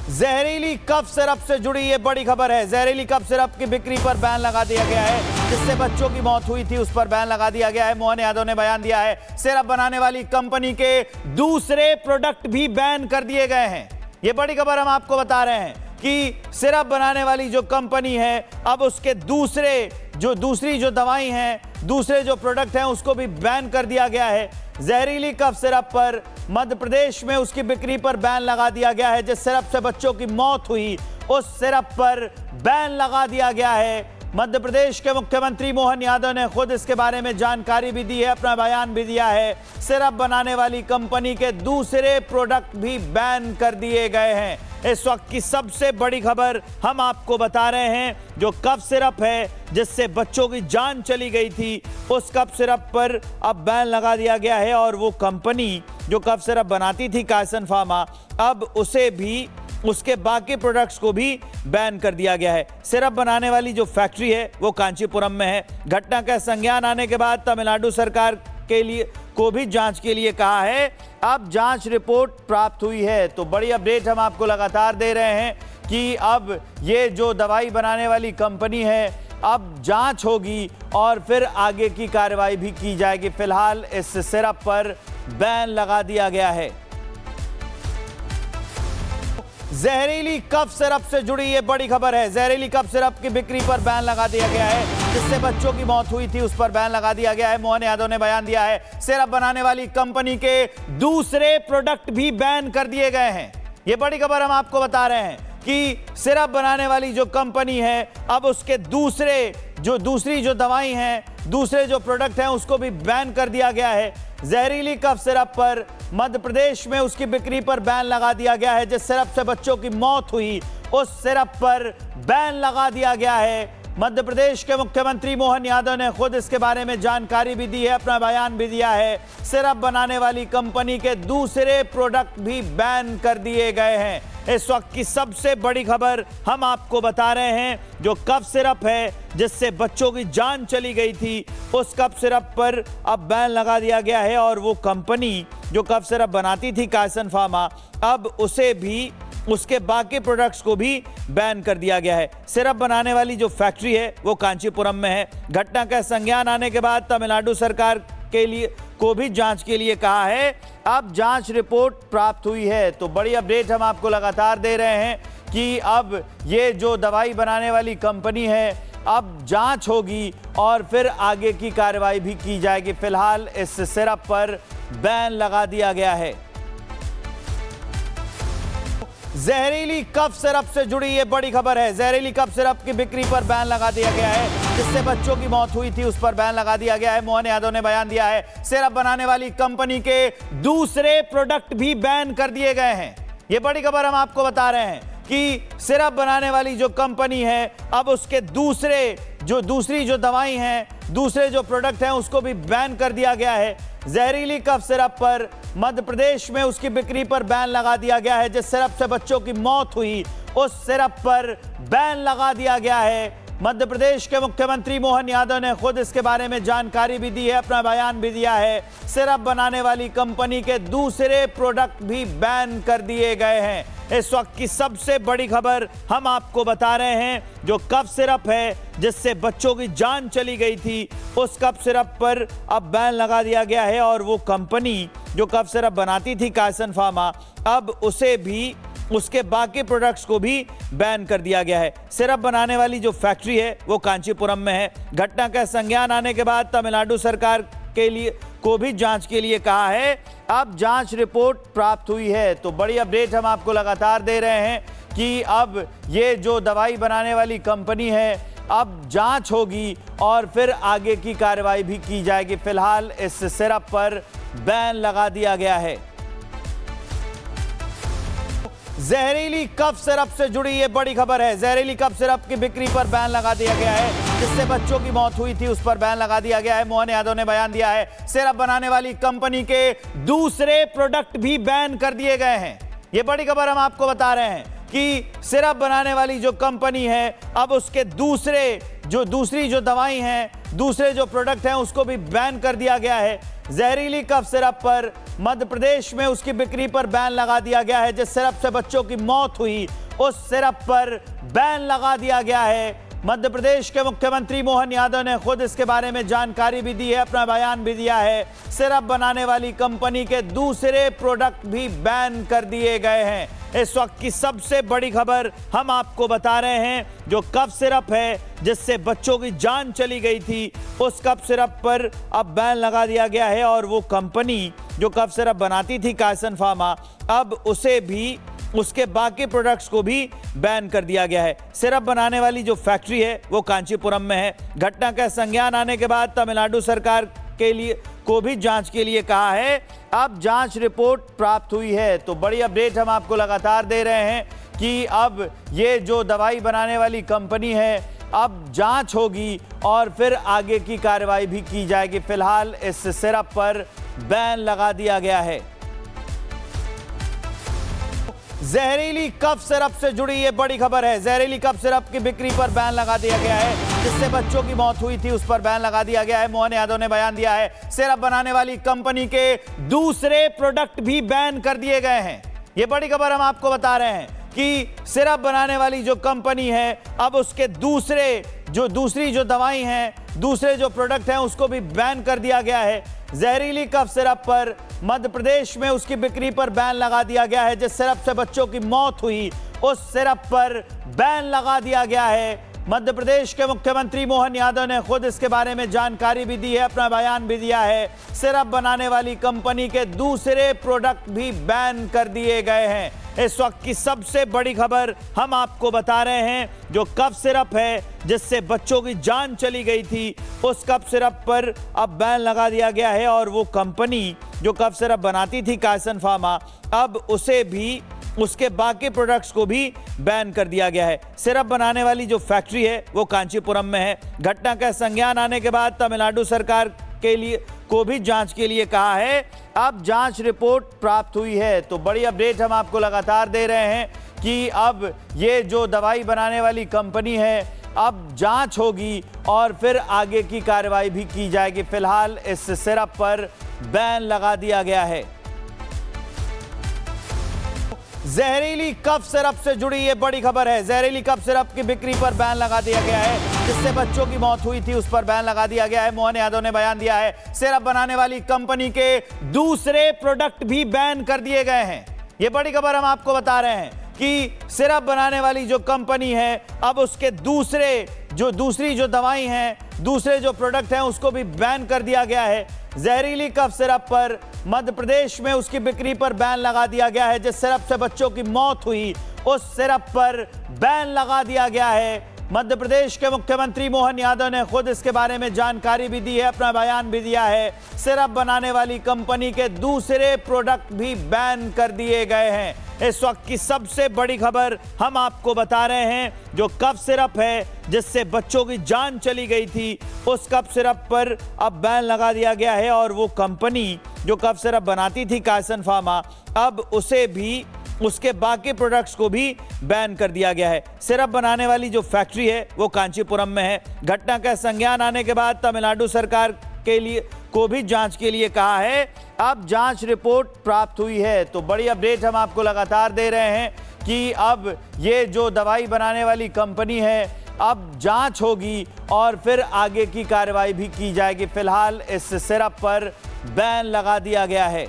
जहरीली cough syrup से जुड़ी ये बड़ी खबर है। जहरीली कफ सिरप की बिक्री पर बैन लगा दिया गया है। जिससे बच्चों की मौत हुई थी उस पर बैन लगा दिया गया है। मोहन यादव ने बयान दिया है। सिरप बनाने वाली कंपनी के दूसरे प्रोडक्ट भी बैन कर दिए गए हैं। ये बड़ी खबर हम आपको बता रहे हैं कि सिरप बनाने वाली जो कंपनी है, अब उसके दूसरी जो दवाई हैं, दूसरे जो प्रोडक्ट हैं, उसको भी बैन कर दिया गया है। जहरीली कफ सिरप पर मध्य प्रदेश में उसकी बिक्री पर बैन लगा दिया गया है। जिस सिरप से बच्चों की मौत हुई उस सिरप पर बैन लगा दिया गया है। मध्य प्रदेश के मुख्यमंत्री मोहन यादव ने खुद इसके बारे में जानकारी भी दी है, अपना बयान भी दिया है। सिरप बनाने वाली कंपनी के दूसरे प्रोडक्ट भी बैन कर दिए गए हैं। इस वक्त की सबसे बड़ी खबर हम आपको बता रहे हैं। जो कफ सिरप है जिससे बच्चों की जान चली गई थी, उस कफ सिरप पर अब बैन लगा दिया गया है। और वो कंपनी जो कफ सिरप बनाती थी, कायसन फार्मा, अब उसे भी, उसके बाकी प्रोडक्ट्स को भी बैन कर दिया गया है। सिरप बनाने वाली जो फैक्ट्री है वो कांचीपुरम में है। घटना का संज्ञान आने के बाद तमिलनाडु सरकार को भी जांच के लिए कहा है। अब जांच रिपोर्ट प्राप्त हुई है। तो बड़ी अपडेट हम आपको लगातार दे रहे हैं कि अब ये जो दवाई बनाने वाली कंपनी है, अब जांच होगी और फिर आगे की कार्रवाई भी की जाएगी। फिलहाल इस सिरप पर बैन लगा दिया गया है। जहरीली कफ सिरप से जुड़ी ये बड़ी खबर है। जहरीली कफ सिरप की बिक्री पर बैन लगा दिया गया है। जिससे बच्चों की मौत हुई थी उस पर बैन लगा दिया गया है। मोहन यादव ने बयान दिया है। सिरप बनाने वाली कंपनी के दूसरे प्रोडक्ट भी बैन कर दिए गए हैं। ये बड़ी खबर हम आपको बता रहे हैं कि सिरप बनाने वाली जो कंपनी है, अब उसके दूसरी जो दवाई हैं, दूसरे जो प्रोडक्ट हैं, उसको भी बैन कर दिया गया है। जहरीली कफ सिरप पर मध्य प्रदेश में उसकी बिक्री पर बैन लगा दिया गया है। जिस सिरप से बच्चों की मौत हुई उस सिरप पर बैन लगा दिया गया है। मध्य प्रदेश के मुख्यमंत्री मोहन यादव ने खुद इसके बारे में जानकारी भी दी है, अपना बयान भी दिया है। सिरप बनाने वाली कंपनी के दूसरे प्रोडक्ट भी बैन कर दिए गए हैं। इस वक्त की सबसे बड़ी खबर हम आपको बता रहे हैं। जो कफ सिरप है जिससे बच्चों की जान चली गई थी, उस कफ सिरप पर अब बैन लगा दिया गया है। और वो कंपनी जो कफ सिरप बनाती थी, कायसन फार्मा, अब उसे भी, उसके बाकी प्रोडक्ट्स को भी बैन कर दिया गया है। सिरप बनाने वाली जो फैक्ट्री है वो कांचीपुरम में है। घटना का संज्ञान आने के बाद तमिलनाडु सरकार को भी जांच के लिए कहा है। अब जांच रिपोर्ट प्राप्त हुई है। तो बड़ी अपडेट हम आपको लगातार दे रहे हैं कि अब ये जो दवाई बनाने वाली कंपनी है, अब जांच होगी और फिर आगे की कार्रवाई भी की जाएगी। फिलहाल इस सिरप पर बैन लगा दिया गया है। जहरीली कफ सिरप से जुड़ी ये बड़ी खबर है। जहरीली कफ सिरप की बिक्री पर बैन लगा दिया गया है। जिससे बच्चों की मौत हुई थी उस पर बैन लगा दिया गया है। मोहन यादव ने बयान दिया है। सिरप बनाने वाली कंपनी के दूसरे प्रोडक्ट भी बैन कर दिए गए हैं। ये बड़ी खबर हम आपको बता रहे हैं कि सिरप बनाने वाली जो कंपनी है, अब उसके दूसरी जो दवाई हैं, दूसरे जो प्रोडक्ट हैं, उसको भी बैन कर दिया गया है। जहरीली कफ सिरप पर मध्य प्रदेश में उसकी बिक्री पर बैन लगा दिया गया है। जिस सिरप से बच्चों की मौत हुई उस सिरप पर बैन लगा दिया गया है। मध्य प्रदेश के मुख्यमंत्री मोहन यादव ने खुद इसके बारे में जानकारी भी दी है, अपना बयान भी दिया है। सिरप बनाने वाली कंपनी के दूसरे प्रोडक्ट भी बैन कर दिए गए हैं। इस वक्त की सबसे बड़ी खबर हम आपको बता रहे हैं। जो कफ सिरप है जिससे बच्चों की जान चली गई थी, उस कफ सिरप पर अब बैन लगा दिया गया है। और वो कंपनी जो कफ सिरप बनाती थी, कायसन फार्मा, अब उसे भी, उसके बाकी प्रोडक्ट्स को भी बैन कर दिया गया है। सिरप बनाने वाली जो फैक्ट्री है वो कांचीपुरम में है। घटना का संज्ञान आने के बाद तमिलनाडु सरकार को भी जांच के लिए कहा है। अब जांच रिपोर्ट प्राप्त हुई है। तो बड़ी अपडेट हम आपको लगातार दे रहे हैं कि अब ये जो दवाई बनाने वाली कंपनी है, अब जांच होगी और फिर आगे की कार्रवाई भी की जाएगी। फिलहाल इस सिरप पर बैन लगा दिया गया है। जहरीली कफ सिरप से जुड़ी ये बड़ी खबर है। जहरीली कफ सिरप की बिक्री पर बैन लगा दिया गया है। जिससे बच्चों की मौत हुई थी उस पर बैन लगा दिया गया है। मोहन यादव ने बयान दिया है। सिरप बनाने वाली कंपनी के दूसरे प्रोडक्ट भी बैन कर दिए गए हैं। ये बड़ी खबर हम आपको बता रहे हैं कि सिरप बनाने वाली जो कंपनी है, अब उसके दूसरी जो दवाई हैं, दूसरे जो प्रोडक्ट हैं, उसको भी बैन कर दिया गया है। जहरीली कफ सिरप पर मध्य प्रदेश में उसकी बिक्री पर बैन लगा दिया गया है। जिस सिरप से बच्चों की मौत हुई उस सिरप पर बैन लगा दिया गया है। मध्य प्रदेश के मुख्यमंत्री मोहन यादव ने खुद इसके बारे में जानकारी भी दी है, अपना बयान भी दिया है। सिरप बनाने वाली कंपनी के दूसरे प्रोडक्ट भी बैन कर दिए गए हैं। इस वक्त की सबसे बड़ी खबर हम आपको बता रहे हैं, जो कफ सिरप है जिससे बच्चों की जान चली गई थी, उस कफ सिरप पर अब बैन लगा दिया गया है। और वो कंपनी जो कफ सिरप बनाती थी कायसन फार्मा, अब उसे भी, उसके बाकी प्रोडक्ट्स को भी बैन कर दिया गया है। सिरप बनाने वाली जो फैक्ट्री है वो कांचीपुरम में है। घटना का संज्ञान आने के बाद तमिलनाडु सरकार को भी जांच के लिए कहा है। अब जांच रिपोर्ट प्राप्त हुई है। तो बड़ी अपडेट हम आपको लगातार दे रहे हैं कि अब ये जो दवाई बनाने वाली कंपनी है, अब जांच होगी और फिर आगे की कार्रवाई भी की जाएगी। फिलहाल इस सिरप पर बैन लगा दिया गया है। जहरीली कफ सिरप से जुड़ी ये बड़ी खबर है। जहरीली कफ सिरप की बिक्री पर बैन लगा दिया गया है। जिससे बच्चों की मौत हुई थी उस पर बैन लगा दिया गया है। मोहन यादव ने बयान दिया है। सिरप बनाने वाली कंपनी के दूसरे प्रोडक्ट भी बैन कर दिए गए हैं। ये बड़ी खबर हम आपको बता रहे हैं कि सिरप बनाने वाली जो कंपनी है, अब उसके दूसरी जो दवाई हैं, दूसरे जो प्रोडक्ट हैं, उसको भी बैन कर दिया गया है। जहरीली कफ सिरप पर मध्य प्रदेश में उसकी बिक्री पर बैन लगा दिया गया है। जिस सिरप से बच्चों की मौत हुई उस सिरप पर बैन लगा दिया गया है। मध्य प्रदेश के मुख्यमंत्री मोहन यादव ने खुद इसके बारे में जानकारी भी दी है, अपना बयान भी दिया है। सिरप बनाने वाली कंपनी के दूसरे प्रोडक्ट भी बैन कर दिए गए हैं। इस वक्त की सबसे बड़ी खबर हम आपको बता रहे हैं, जो कफ सिरप है जिससे बच्चों की जान चली गई थी, उस कफ सिरप पर अब बैन लगा दिया गया है। और वो कंपनी जो कफ सिरप बनाती थी कायसन फार्मा, अब उसे भी, उसके बाकी प्रोडक्ट्स को भी बैन कर दिया गया है। सिरप बनाने वाली जो फैक्ट्री है वो कांचीपुरम में है। घटना का संज्ञान आने के बाद तमिलनाडु सरकार को भी जांच के लिए कहा है। अब जांच रिपोर्ट प्राप्त हुई है। तो बड़ी अपडेट हम आपको लगातार दे रहे हैं कि अब ये जो दवाई बनाने वाली कंपनी है, अब जांच होगी और फिर आगे की कार्रवाई भी की जाएगी। फिलहाल इस सिरप पर बैन लगा दिया गया है। जहरीली कफ सिरप से जुड़ी ये बड़ी खबर है। जहरीली कफ सिरप की बिक्री पर बैन लगा दिया गया है। जिससे बच्चों की मौत हुई थी उस पर बैन लगा दिया गया है। मोहन यादव ने बयान दिया है। सिरप बनाने वाली कंपनी के दूसरे प्रोडक्ट भी बैन कर दिए गए हैं। ये बड़ी खबर हम आपको बता रहे हैं कि सिरप बनाने वाली जो कंपनी है, अब उसके दूसरी जो दवाई हैं, दूसरे जो प्रोडक्ट हैं, उसको भी बैन कर दिया गया है। जहरीली कफ सिरप पर मध्य प्रदेश में उसकी बिक्री पर बैन लगा दिया गया है। जिस सिरप से बच्चों की मौत हुई उस सिरप पर बैन लगा दिया गया है। मध्य प्रदेश के मुख्यमंत्री मोहन यादव ने खुद इसके बारे में जानकारी भी दी है, अपना बयान भी दिया है। सिरप बनाने वाली कंपनी के दूसरे प्रोडक्ट भी बैन कर दिए गए हैं। इस वक्त की सबसे बड़ी खबर हम आपको बता रहे हैं, जो कफ सिरप है जिससे बच्चों की जान चली गई थी, उस कफ सिरप पर अब बैन लगा दिया गया है। और वो कंपनी जो कफ सिरप बनाती थी कायसन फार्मा, अब उसे भी, उसके बाकी प्रोडक्ट्स को भी बैन कर दिया गया है। सिरप बनाने वाली जो फैक्ट्री है वो कांचीपुरम में है। घटना का संज्ञान आने के बाद तमिलनाडु सरकार को भी जांच के लिए कहा है। अब जांच रिपोर्ट प्राप्त हुई है। तो बड़ी अपडेट हम आपको लगातार दे रहे हैं कि अब ये जो दवाई बनाने वाली कंपनी है, अब जांच होगी और फिर आगे की कार्रवाई भी की जाएगी। फिलहाल इस सिरप पर बैन लगा दिया गया है।